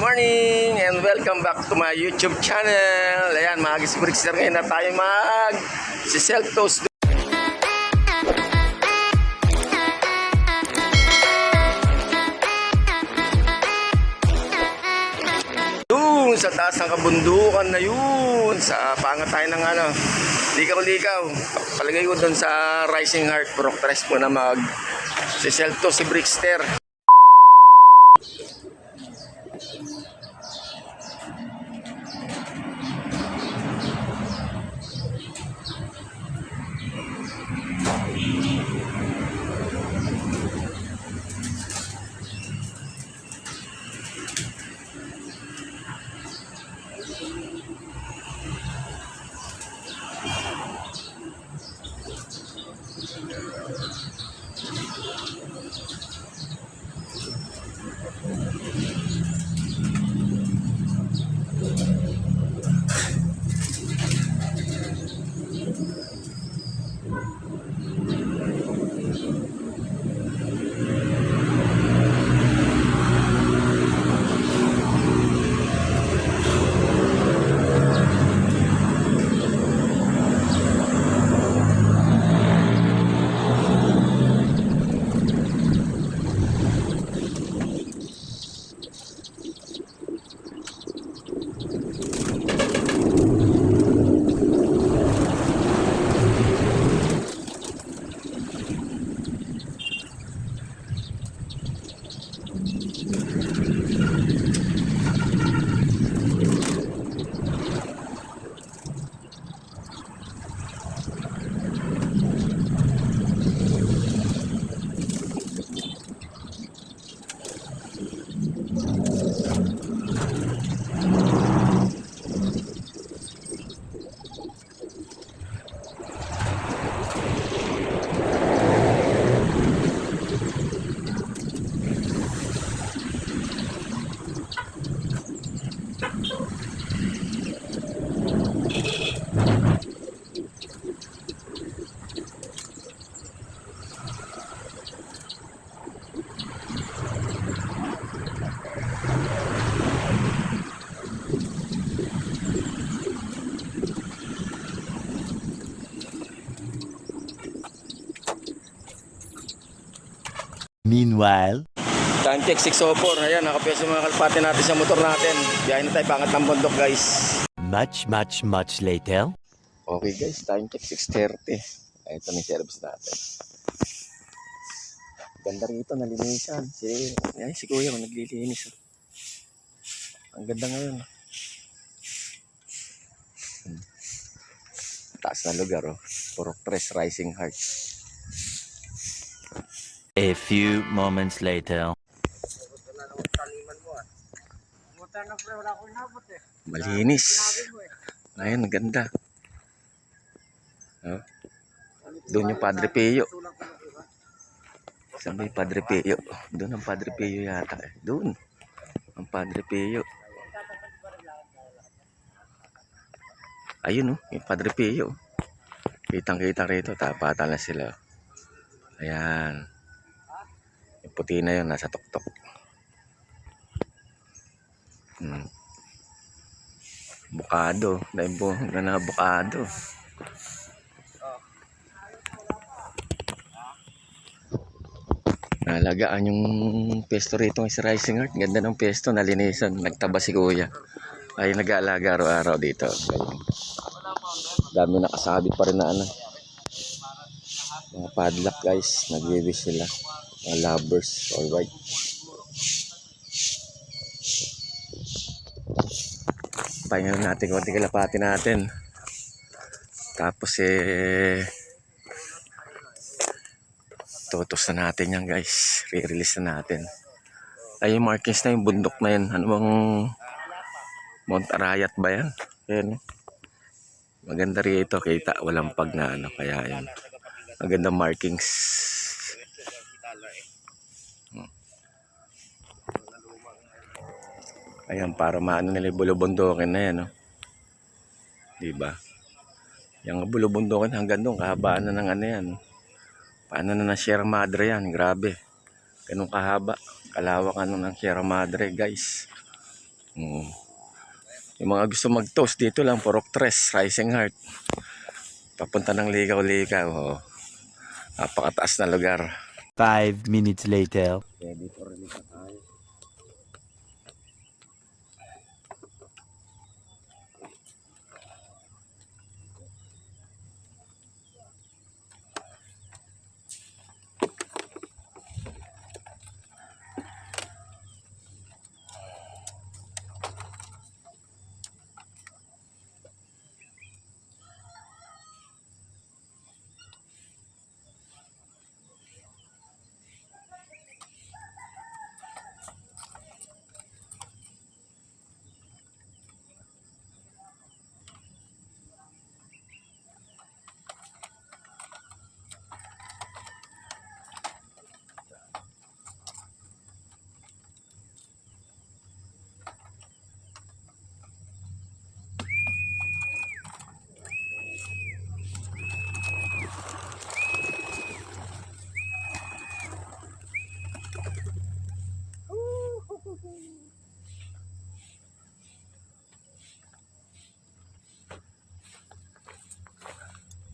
morning and welcome back to my YouTube channel. Ayan mga Gisbrixter, ngayon na tayo si self toast doon sa taas ng kabundukan na yun, sa pangat tayo ng likaw-likaw. Palagay ko doon sa Rising Heart Proctres po na si self toast si Brixter. Meanwhile, Time check 6:04. Ayan, nakapiyas yung mga kalpate natin sa motor natin. Biyahin na tayo pangat ng bundok, guys. much later. Okay, guys, time check 6:30. Ito na yung service natin. Ganda rito, nalinisan. Si Kuya, naglilinis. Ang ganda ngayon. Taas na lugar, oh. Proctres Rising Heart. A few moments later. Malinis. Ayun, ganda. Oh. Doon yung Padre Pio. Saan ba yung Padre Pio? Doon ang Padre Pio yata. Doon. Ang Padre Pio. Ayun, oh. Yung Padre Pio. Kitang-kita rito. Tapatan na sila. Ayan. Yung puti na yun. Nasa tuktok. Bukado. Dahil na bukado. Nalagaan yung pesto rito sa Rising Heart. Ganda ng pesto. Nalinisan. Nagtaba si Kuya. Ay nag-aalaga araw-araw dito. Dami nakasabit pa rin na mga padlock, guys. Nag-wish sila. Mga lovers. Alright. Pahinga natin konting kalapati natin. Tapos tutos na natin yan, guys. Re-release na natin. Ay yung markings na yung bundok na yan. Ano bang Mount Arayat ba yan? Ayan. Maganda rito. Kita walang pag na kaya yan. Magandang markings. Ayan, para maano nila bulubundukin na yan, no? Diba? Yung bulubundukin hanggang doon, kahabaan na ng yan. Paano na ng Sierra Madre yan, grabe. Ganun kahaba. Kalawak ng Sierra Madre, guys. Mm. Yung mga gusto mag-toast dito lang, Purok Tres, Rising Heart. Papunta ng Ligaw-Ligaw. Oh. Napakataas na lugar. 5 minutes later. Ready for release na tayo.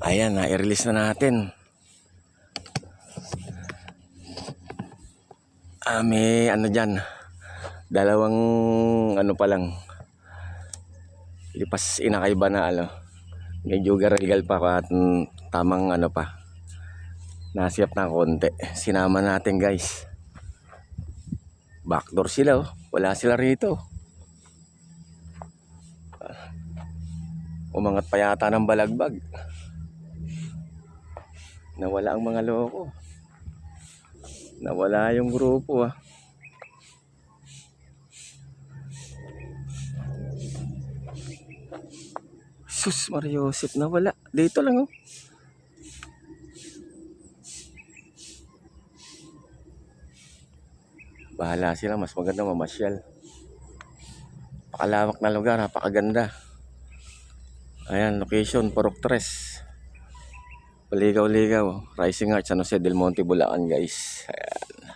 Ayan, na-release na natin. May ano dyan. Dalawang ano pa lang. Lipas inakaiba na ano. Medyo garagal pa at tamang ano pa. Nasiyap na konti. Sinama natin guys. Backdoor sila oh. Wala sila rito. Umangat pa yata ng balagbag. Nawala ang mga loko. Nawala yung grupo ah. Sus Mariosep, nawala. Dito lang oh. Bahala sila, mas maganda mamasyal. Pakalawak na lugar, napakaganda. Ayan, location, Purok Tres. Ligaw-Ligaw, Rising Heart, San Jose del Monte, Bulacan guys. Ayan.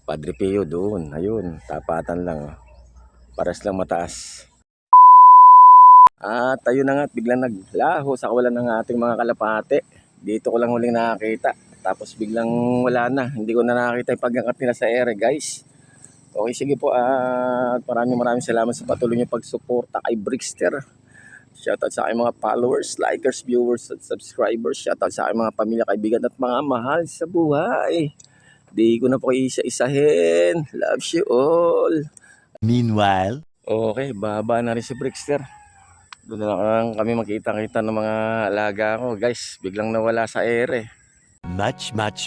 Padre Pio doon, ayun, tapatan lang. Paras lang mataas. At ayun na nga, biglang naglaho sa kawalan ng ating mga kalapate. Dito ko lang huling nakakita. Tapos biglang wala na. Hindi ko na nakakita yung pag-angat nila sa ere guys. Okay, sige po. At maraming salamat sa patuloy niyo pagsuporta kay Brickster. Shoutout sa aking mga followers, likers, viewers, at subscribers. Shoutout sa aking mga pamilya, kaibigan at mga mahal sa buhay. Di ko na po kayo isa-isahin. Love you all. Meanwhile, Okay, baba na rin si Brickster. Doon na lang kami makita-kita ng mga alaga ko. Guys, biglang nawala sa ere.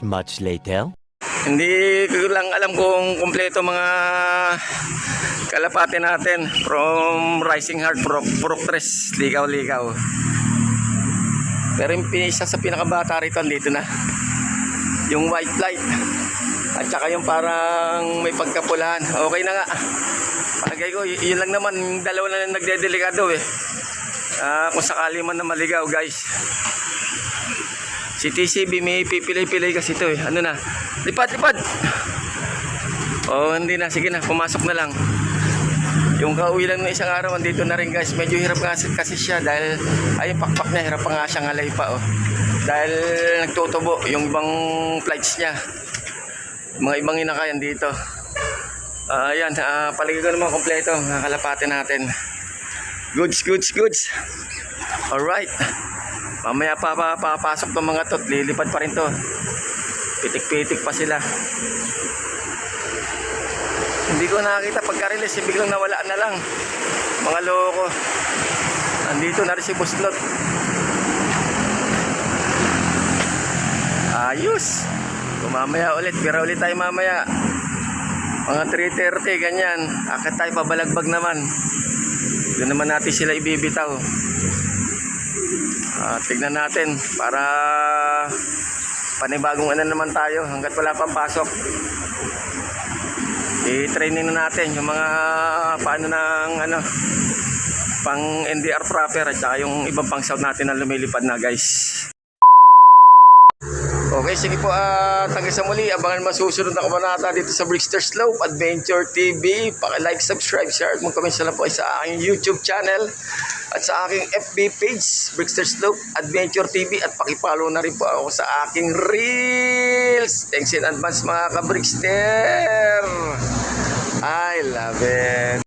much later. Hindi ko lang alam kung kumpleto mga kalapate natin from Rising Heart, Purok Tres, Ligaw-Ligaw. Pero yung isa sa pinakabata rito, dito na. Yung white light. At saka yung parang may pagkapulahan. Okay na nga. Palagay ko, yun lang naman, dalawa na nagdedelikado eh. Kung sakali man na maligaw guys. Si TCB may pipilay-pilay kasi ito eh. Ano na? Lipad! Oh, hindi na. Sige na, pumasok na lang. Yung kauwi lang ng isang araw, andito na rin guys. Medyo hirap kasi siya dahil ayun pakpak niya, hirap pa nga siya ngalay pa oh. Dahil nagtutubo yung ibang flights niya. Mga ibang inakayan dito. Ayan, paligid ko naman kompleto. Mga kalapate natin. Goods. Alright. Mamaya papasok ng mga to. Lilipad pa rin to. Pitik-pitik pa sila. Hindi ko nakakita pagka-release. Biglang nawala na lang. Mga loko. Nandito na rin si Buslot. Ayos. Mamaya ulit. Bira ulit tayo mamaya. Mga 3:30 ganyan. Akit tayo pabalagbag naman. Doon naman natin sila ibibitaw. Tignan natin para panibagong ano naman tayo hanggat wala pang pasok. I-training na natin yung mga paano ng ano pang NDR proper at saka yung ibang pang sound natin na lumilipad na guys. Okay, sige po, hanggang sa muli, abangan masusunod na kabanata dito sa Brickster Slope Adventure TV. Paki-like, subscribe, share at mag-comment na po sa aking YouTube channel at sa aking FB page, Brickster Slope Adventure TV, at paki-follow na rin po ako sa aking Reels. Thanks in advance mga ka-Brickster. I love it.